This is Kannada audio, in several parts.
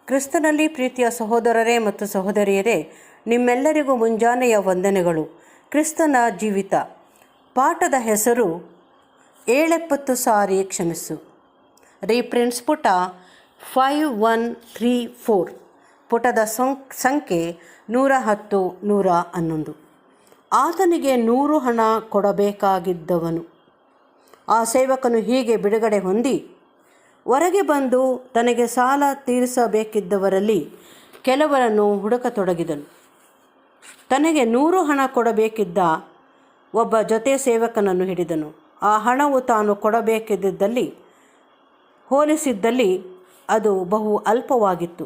ಕ್ರಿಸ್ತನಲ್ಲಿ ಪ್ರೀತಿಯ ಸಹೋದರರೇ ಮತ್ತು ಸಹೋದರಿಯರೇ, ನಿಮ್ಮೆಲ್ಲರಿಗೂ ಮುಂಜಾನೆಯ ವಂದನೆಗಳು. ಕ್ರಿಸ್ತನ ಜೀವಿತ ಪಾಠದ ಹೆಸರು 770 ಸಾರಿ ಕ್ಷಮಿಸು. ರೀಪ್ರಿಂಟ್ಸ್ ಪುಟ 5134, ಪುಟದ ಸಂಖ್ಯೆ 110, 111. ಆತನಿಗೆ 100 ಹಣ ಕೊಡಬೇಕಾಗಿದ್ದವನು. ಆ ಸೇವಕನು ಹೀಗೆ ಬಿಡುಗಡೆ ಹೊಂದಿ ಹೊರಗೆ ಬಂದು ತನಗೆ ಸಾಲ ತೀರಿಸಬೇಕಿದ್ದವರಲ್ಲಿ ಕೆಲವರನ್ನು ಹುಡುಕತೊಡಗಿದನು. ತನಗೆ 100 ಹಣ ಕೊಡಬೇಕಿದ್ದ ಒಬ್ಬ ಜೊತೆ ಸೇವಕನನ್ನು ಹಿಡಿದನು. ಆ ಹಣವು ತಾನು ಕೊಡಬೇಕಿದ್ದಲ್ಲಿ ಹೋಲಿಸಿದ್ದಲ್ಲಿ ಅದು ಬಹು ಅಲ್ಪವಾಗಿತ್ತು.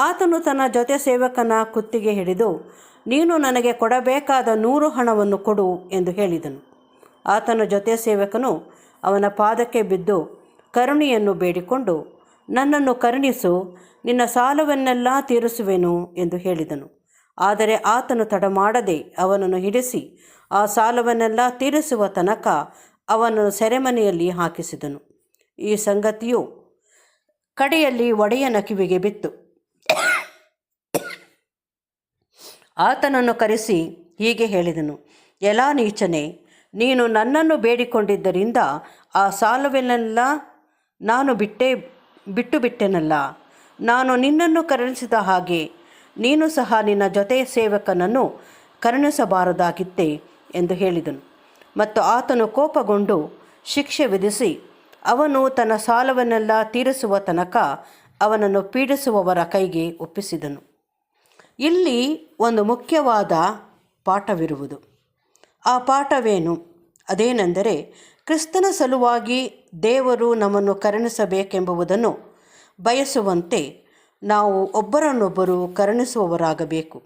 ಆತನು ತನ್ನ ಜೊತೆ ಸೇವಕನ ಕುತ್ತಿಗೆ ಹಿಡಿದು, ನೀನು ನನಗೆ ಕೊಡಬೇಕಾದ 100 ಹಣವನ್ನು ಕೊಡು ಎಂದು ಹೇಳಿದನು. ಆತನ ಜೊತೆ ಸೇವಕನು ಅವನ ಪಾದಕ್ಕೆ ಬಿದ್ದು ಕರುಣೆಯನ್ನು ಬೇಡಿಕೊಂಡು, ನನ್ನನ್ನು ಕರುಣಿಸು, ನಿನ್ನ ಸಾಲವನ್ನೆಲ್ಲ ತೀರಿಸುವೆನು ಎಂದು ಹೇಳಿದನು. ಆದರೆ ಆತನು ತಡಮಾಡದೆ ಅವನನ್ನು ಹಿಡಿಸಿ ಆ ಸಾಲವನ್ನೆಲ್ಲ ತೀರಿಸುವ ತನಕ ಅವನನ್ನು ಸೆರೆಮನೆಯಲ್ಲಿ ಹಾಕಿಸಿದನು. ಈ ಸಂಗತಿಯು ಕಡೆಯಲ್ಲಿ ಒಡೆಯನ ಕಿವಿಗೆ ಬಿತ್ತು. ಆತನನ್ನು ಕರೆಸಿ ಹೀಗೆ ಹೇಳಿದನು, ಎಲಾ ನೀಚನೇ, ನೀನು ನನ್ನನ್ನು ಬೇಡಿಕೊಂಡಿದ್ದರಿಂದ ಆ ಸಾಲವನ್ನೆಲ್ಲ ನಾನು ಬಿಟ್ಟು ಬಿಟ್ಟೆನಲ್ಲ. ನಾನು ನಿನ್ನನ್ನು ಕರುಣಿಸಿದ ಹಾಗೆ ನೀನು ಸಹ ನಿನ್ನ ಜೊತೆ ಸೇವಕನನ್ನು ಕರುಣಿಸಬಾರದಾಗಿತ್ತೆ ಎಂದು ಹೇಳಿದನು. ಮತ್ತು ಆತನು ಕೋಪಗೊಂಡು ಶಿಕ್ಷೆ ವಿಧಿಸಿ ಅವನು ತನ್ನ ಸಾಲವನ್ನೆಲ್ಲ ತೀರಿಸುವ ತನಕ ಅವನನ್ನು ಪೀಡಿಸುವವರ ಕೈಗೆ ಒಪ್ಪಿಸಿದನು. ಇಲ್ಲಿ ಒಂದು ಮುಖ್ಯವಾದ ಪಾಠವಿರುವುದು. ಆ ಪಾಠವೇನು? ಅದೇನೆಂದರೆ, ಕ್ರಿಸ್ತನ ಸಲುವಾಗಿ ದೇವರು ನಮ್ಮನ್ನು ಕರುಣಿಸಬೇಕೆಂಬುದನ್ನು ಬಯಸುವಂತೆ ನಾವು ಒಬ್ಬರನ್ನೊಬ್ಬರು ಕರುಣಿಸುವವರಾಗಬೇಕು.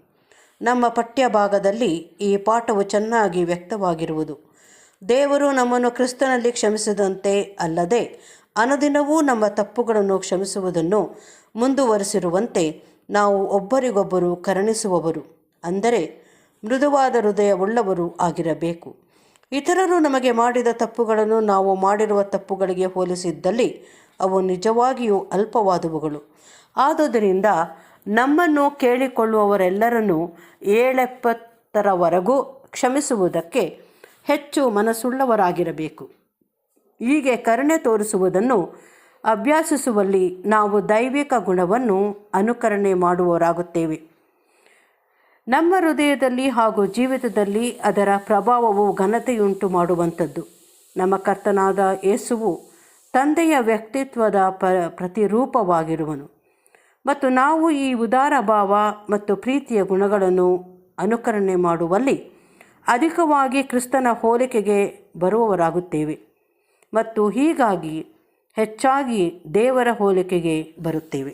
ನಮ್ಮ ಪಠ್ಯಭಾಗದಲ್ಲಿ ಈ ಪಾಠವು ಚೆನ್ನಾಗಿ ವ್ಯಕ್ತವಾಗಿರುವುದು. ದೇವರು ನಮ್ಮನ್ನು ಕ್ರಿಸ್ತನಲ್ಲಿ ಕ್ಷಮಿಸಿದಂತೆ ಅಲ್ಲದೆ ಅನುದಿನವೂ ನಮ್ಮ ತಪ್ಪುಗಳನ್ನು ಕ್ಷಮಿಸುವುದನ್ನು ಮುಂದುವರಿಸಿರುವಂತೆ ನಾವು ಒಬ್ಬರಿಗೊಬ್ಬರು ಕರುಣಿಸುವವರು, ಅಂದರೆ ಮೃದುವಾದ ಹೃದಯವುಳ್ಳವರು ಆಗಿರಬೇಕು. ಇತರರು ನಮಗೆ ಮಾಡಿದ ತಪ್ಪುಗಳನ್ನು ನಾವು ಮಾಡಿರುವ ತಪ್ಪುಗಳಿಗೆ ಹೋಲಿಸಿದ್ದಲ್ಲಿ ಅವು ನಿಜವಾಗಿಯೂ ಅಲ್ಪವಾದವುಗಳು. ಆದುದರಿಂದ ನಮ್ಮನ್ನು ಕೇಳಿಕೊಳ್ಳುವವರೆಲ್ಲರನ್ನೂ 770 ಕ್ಷಮಿಸುವುದಕ್ಕೆ ಹೆಚ್ಚು ಮನಸ್ಸುಳ್ಳವರಾಗಿರಬೇಕು. ಹೀಗೆ ಕರುಣೆ ತೋರಿಸುವುದನ್ನು ಅಭ್ಯಾಸಿಸುವಲ್ಲಿ ನಾವು ದೈವಿಕ ಗುಣವನ್ನು ಅನುಕರಣೆ ಮಾಡುವವರಾಗುತ್ತೇವೆ. ನಮ್ಮ ಹೃದಯದಲ್ಲಿ ಹಾಗೂ ಜೀವಿತದಲ್ಲಿ ಅದರ ಪ್ರಭಾವವು ಘನತೆಯುಂಟು ಮಾಡುವಂಥದ್ದು. ನಮ್ಮ ಕರ್ತನಾದ ಯೇಸುವು ತಂದೆಯ ವ್ಯಕ್ತಿತ್ವದ ಪ್ರತಿರೂಪವಾಗಿರುವನು ಮತ್ತು ನಾವು ಈ ಉದಾರ ಭಾವ ಮತ್ತು ಪ್ರೀತಿಯ ಗುಣಗಳನ್ನು ಅನುಕರಣೆ ಮಾಡುವಲ್ಲಿ ಅಧಿಕವಾಗಿ ಕ್ರಿಸ್ತನ ಹೋಲಿಕೆಗೆ ಬರುವವರಾಗುತ್ತೇವೆ ಮತ್ತು ಹೀಗಾಗಿ ಹೆಚ್ಚಾಗಿ ದೇವರ ಹೋಲಿಕೆಗೆ ಬರುತ್ತೇವೆ.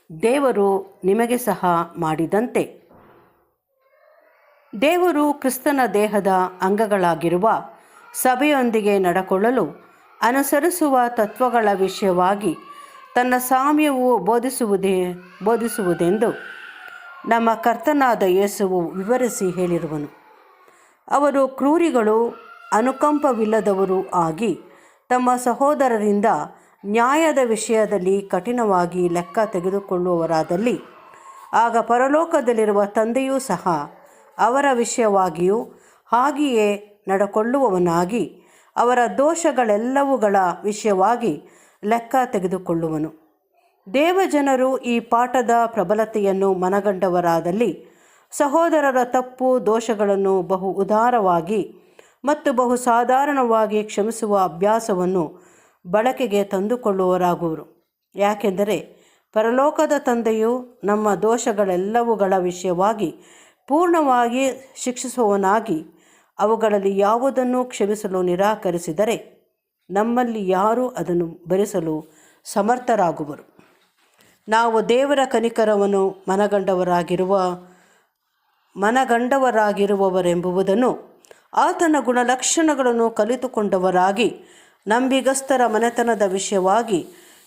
ದೇವರು ನಿಮಗೆ ಸಹ ಮಾಡಿದಂತೆ ದೇವರು ಕ್ರಿಸ್ತನ ದೇಹದ ಅಂಗಗಳಾಗಿರುವ ಸಭೆಯೊಂದಿಗೆ ನಡಕೊಳ್ಳಲು ಅನುಸರಿಸುವ ತತ್ವಗಳ ವಿಷಯವಾಗಿ ತನ್ನ ಸಾಮ್ಯವು ಬೋಧಿಸುವುದೆಂದು ನಮ್ಮ ಕರ್ತನಾದ ಯೇಸುವು ವಿವರಿಸಿ ಹೇಳಿರುವನು. ಅವರು ಕ್ರೂರಿಗಳು, ಅನುಕಂಪವಿಲ್ಲದವರು ಆಗಿ ತಮ್ಮ ಸಹೋದರರಿಂದ ನ್ಯಾಯದ ವಿಷಯದಲ್ಲಿ ಕಠಿಣವಾಗಿ ಲೆಕ್ಕ ತೆಗೆದುಕೊಳ್ಳುವವರಾದಲ್ಲಿ ಆಗ ಪರಲೋಕದಲ್ಲಿರುವ ತಂದೆಯೂ ಸಹ ಅವರ ವಿಷಯವಾಗಿಯೂ ಹಾಗೆಯೇ ನಡಕೊಳ್ಳುವವನಾಗಿ ಅವರ ದೋಷಗಳೆಲ್ಲವುಗಳ ವಿಷಯವಾಗಿ ಲೆಕ್ಕ ತೆಗೆದುಕೊಳ್ಳುವನು. ದೇವಜನರು ಈ ಪಾಠದ ಪ್ರಬಲತೆಯನ್ನು ಮನಗಂಡವರಾದಲ್ಲಿ ಸಹೋದರರ ತಪ್ಪು ದೋಷಗಳನ್ನು ಬಹು ಉದಾರವಾಗಿ ಮತ್ತು ಬಹು ಸಾಧಾರಣವಾಗಿ ಕ್ಷಮಿಸುವ ಅಭ್ಯಾಸವನ್ನು ಬಳಕೆಗೆ ತಂದುಕೊಳ್ಳುವವರಾಗುವರು. ಯಾಕೆಂದರೆ ಪರಲೋಕದ ತಂದೆಯು ನಮ್ಮ ದೋಷಗಳೆಲ್ಲವುಗಳ ವಿಷಯವಾಗಿ ಪೂರ್ಣವಾಗಿ ಶಿಕ್ಷಿಸುವವನಾಗಿ ಅವುಗಳಲ್ಲಿ ಯಾವುದನ್ನು ಕ್ಷಮಿಸಲು ನಿರಾಕರಿಸಿದರೆ ನಮ್ಮಲ್ಲಿ ಯಾರು ಅದನ್ನು ಭರಿಸಲು ಸಮರ್ಥರಾಗುವರು. ನಾವು ದೇವರ ಕನಿಕರವನ್ನು ಮನಗಂಡವರಾಗಿರುವವರೆಂಬುದನ್ನು ಆತನ ಗುಣಲಕ್ಷಣಗಳನ್ನು ಕಲಿತುಕೊಂಡವರಾಗಿ ನಂಬಿಗಸ್ತರ ಮನೆತನದ ವಿಷಯವಾಗಿ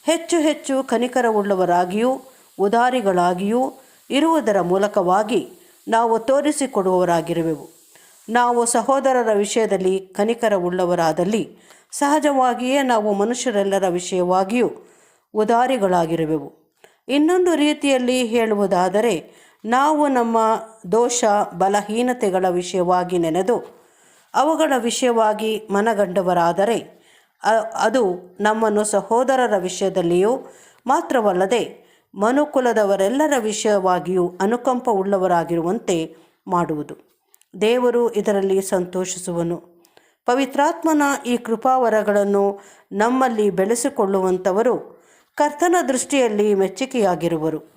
ಹೆಚ್ಚು ಹೆಚ್ಚು ಕನಿಕರವುಳ್ಳವರಾಗಿಯೂ ಉದಾರಿಗಳಾಗಿಯೂ ಇರುವುದರ ಮೂಲಕವಾಗಿ ನಾವು ತೋರಿಸಿಕೊಡುವವರಾಗಿರುವೆವು. ನಾವು ಸಹೋದರರ ವಿಷಯದಲ್ಲಿ ಕನಿಕರವುಳ್ಳವರಾದಲ್ಲಿ ಸಹಜವಾಗಿಯೇ ನಾವು ಮನುಷ್ಯರೆಲ್ಲರ ವಿಷಯವಾಗಿಯೂ ಉದಾರಿಗಳಾಗಿರುವೆವು. ಇನ್ನೊಂದು ರೀತಿಯಲ್ಲಿ ಹೇಳುವುದಾದರೆ, ನಾವು ನಮ್ಮ ದೋಷ ಬಲಹೀನತೆಗಳ ವಿಷಯವಾಗಿ ನೆನೆದು ಅವುಗಳ ವಿಷಯವಾಗಿ ಮನಗಂಡವರಾದರೆ ಅದು ನಮ್ಮನ್ನು ಸಹೋದರರ ವಿಷಯದಲ್ಲಿಯೂ ಮಾತ್ರವಲ್ಲದೆ ಮನುಕುಲದವರೆಲ್ಲರ ವಿಷಯವಾಗಿಯೂ ಅನುಕಂಪ ಉಳ್ಳವರಾಗಿರುವಂತೆ ಮಾಡುವುದು. ದೇವರು ಇದರಲ್ಲಿ ಸಂತೋಷಿಸುವನು. ಪವಿತ್ರಾತ್ಮನ ಈ ಕೃಪಾವರಗಳನ್ನು ನಮ್ಮಲ್ಲಿ ಬೆಳೆಸಿಕೊಳ್ಳುವಂಥವರು ಕರ್ತನ ದೃಷ್ಟಿಯಲ್ಲಿ ಮೆಚ್ಚುಗೆಯಾಗಿರುವರು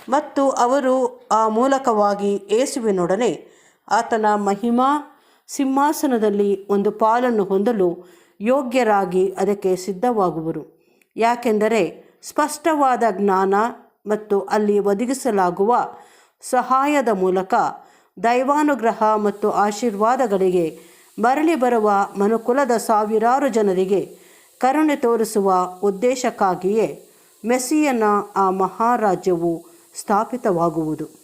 ಮತ್ತು ಅವರು ಆ ಮೂಲಕವಾಗಿ ಯೇಸುವಿನೊಡನೆ ಆತನ ಮಹಿಮಾ ಸಿಂಹಾಸನದಲ್ಲಿ ಒಂದು ಪಾಲನ್ನು ಹೊಂದಲು ಯೋಗ್ಯರಾಗಿ ಅದಕ್ಕೆ ಸಿದ್ಧವಾಗುವರು. ಯಾಕೆಂದರೆ ಸ್ಪಷ್ಟವಾದ ಜ್ಞಾನ ಮತ್ತು ಅಲ್ಲಿ ಒದಗಿಸಲಾಗುವ ಸಹಾಯದ ಮೂಲಕ ದೈವಾನುಗ್ರಹ ಮತ್ತು ಆಶೀರ್ವಾದಗಳಿಗೆ ಮರಳಿ ಬರುವ ಮನುಕುಲದ ಸಾವಿರಾರು ಜನರಿಗೆ ಕರುಣೆ ತೋರಿಸುವ ಉದ್ದೇಶಕ್ಕಾಗಿಯೇ ಮೆಸ್ಸಿಯನ ಆ ಮಹಾರಾಜ್ಯವು ಸ್ಥಾಪಿತವಾಗುವುದು.